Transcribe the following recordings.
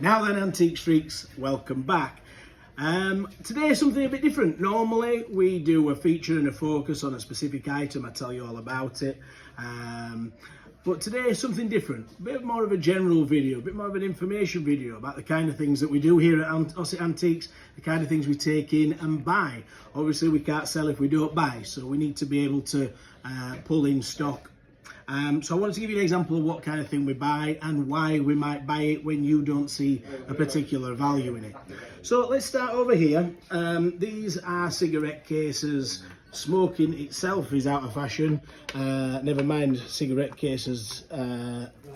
Now then, Antiques Freaks, welcome back. Today something a bit different. Normally we do a feature and a focus on a specific item. I tell you all about it. But today is something different. A bit more of a general video, a bit more of an information video about the kind of things that we do here at Ossett Antiques, the kind of things we take in and buy. Obviously we can't sell if we don't buy, so we need to be able to pull in stock. So I wanted to give you an example of what kind of thing we buy and why we might buy it when you don't see a particular value in it. So let's start over here. These are cigarette cases. Smoking itself is out of fashion. Never mind cigarette cases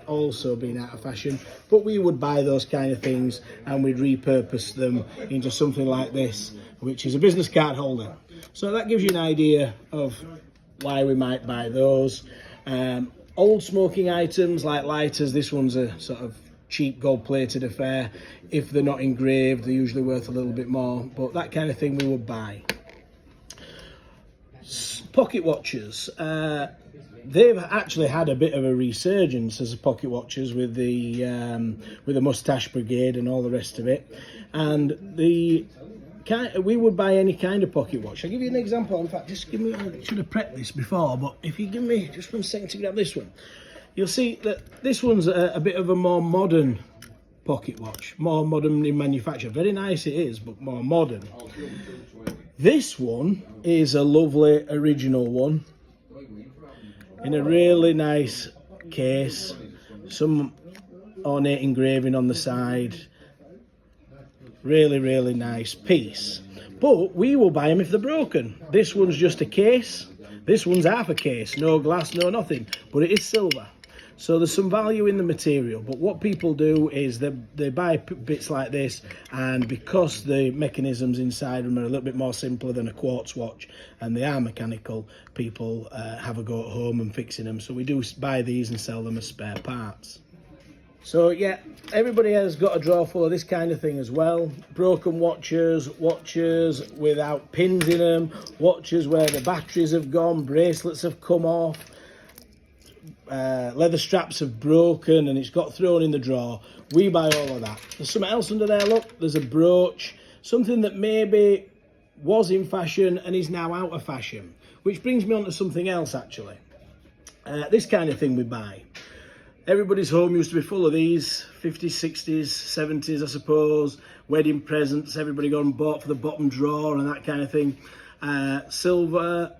also being out of fashion. But we would buy those kind of things and we'd repurpose them into something like this, which is a business card holder. So that gives you an idea of why we might buy those. Old smoking items like lighters, this one's a sort of cheap gold-plated affair. If they're not engraved, they're usually worth a little bit more, but that kind of thing we would buy. Pocket watches, they've actually had a bit of a resurgence as pocket watches with the Moustache Brigade and all the rest of it, and we would buy any kind of pocket watch. I'll give you an example. In fact, just give me, I should have prepped this before, but if you give me just 1 second to grab this one, you'll see that this one's a bit of a more modern pocket watch, more modern in manufacture. Very nice it is, but more modern. This one is a lovely original one in a really nice case, some ornate engraving on the side. Really nice piece, but we will buy them if they're broken. This one's just a case, this one's half a case, no glass, no nothing, but it is silver, so there's some value in the material. But what people do is they buy bits like this, and because the mechanisms inside them are a little bit more simpler than a quartz watch and they are mechanical, people have a go at home and fixing them. So we do buy these and sell them as spare parts. So yeah, everybody has got a drawer full of this kind of thing as well. Broken watches, watches without pins in them, watches where the batteries have gone, bracelets have come off, leather straps have broken and it's got thrown in the drawer. We buy all of that. There's something else under there, look, there's a brooch, something that maybe was in fashion and is now out of fashion. Which brings me on to something else actually. This kind of thing we buy. Everybody's home used to be full of these, 50s, 60s, 70s, I suppose. Wedding presents, everybody gone and bought for the bottom drawer and that kind of thing. Silver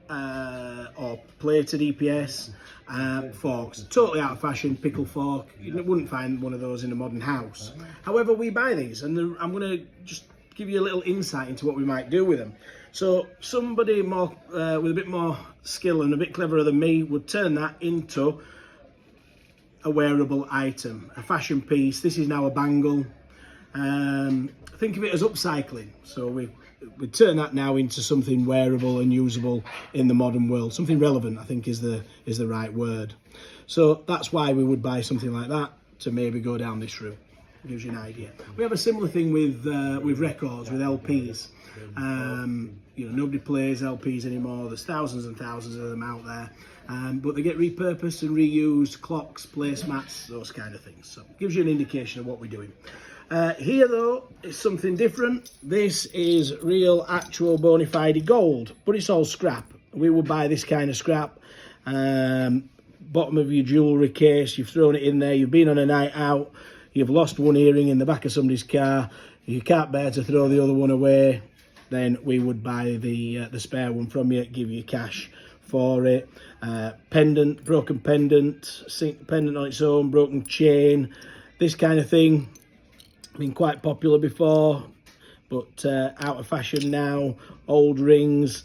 or plated EPS forks, totally out of fashion, pickle fork. You wouldn't find one of those in a modern house. However, we buy these, and I'm going to just give you a little insight into what we might do with them. So somebody more with a bit more skill and a bit cleverer than me would turn that into a wearable item, a fashion piece. This is now a bangle. Think of it as upcycling. So we turn that now into something wearable and usable in the modern world. Something relevant, I think, is the right word. So that's why we would buy something like that, to maybe go down this route. It gives you an idea. We have a similar thing with records, with LPs. You know, nobody plays LPs anymore. There's thousands and thousands of them out there, but they get repurposed and reused. Clocks, placemats, those kind of things. So it gives you an indication of what we're doing. Here though, it's something different. This is real, actual, bona fide gold, but it's all scrap. We will buy this kind of scrap. Bottom of your jewellery case, you've thrown it in there, you've been on a night out, you've lost one earring in the back of somebody's car, you can't bear to throw the other one away, then we would buy the spare one from you, give you cash for it. Pendant, broken pendant, pendant on its own, broken chain, this kind of thing. Been quite popular before, but out of fashion now. Old rings.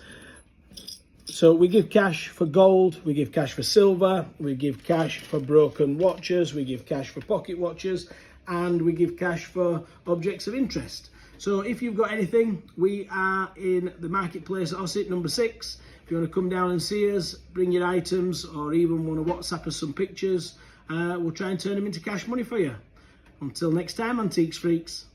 So we give cash for gold, we give cash for silver, we give cash for broken watches, we give cash for pocket watches, and we give cash for objects of interest. So if you've got anything, we are in the marketplace at Ossett, number 6. If you want to come down and see us, bring your items, or even want to WhatsApp us some pictures, we'll try and turn them into cash money for you. Until next time, Antiques Freaks.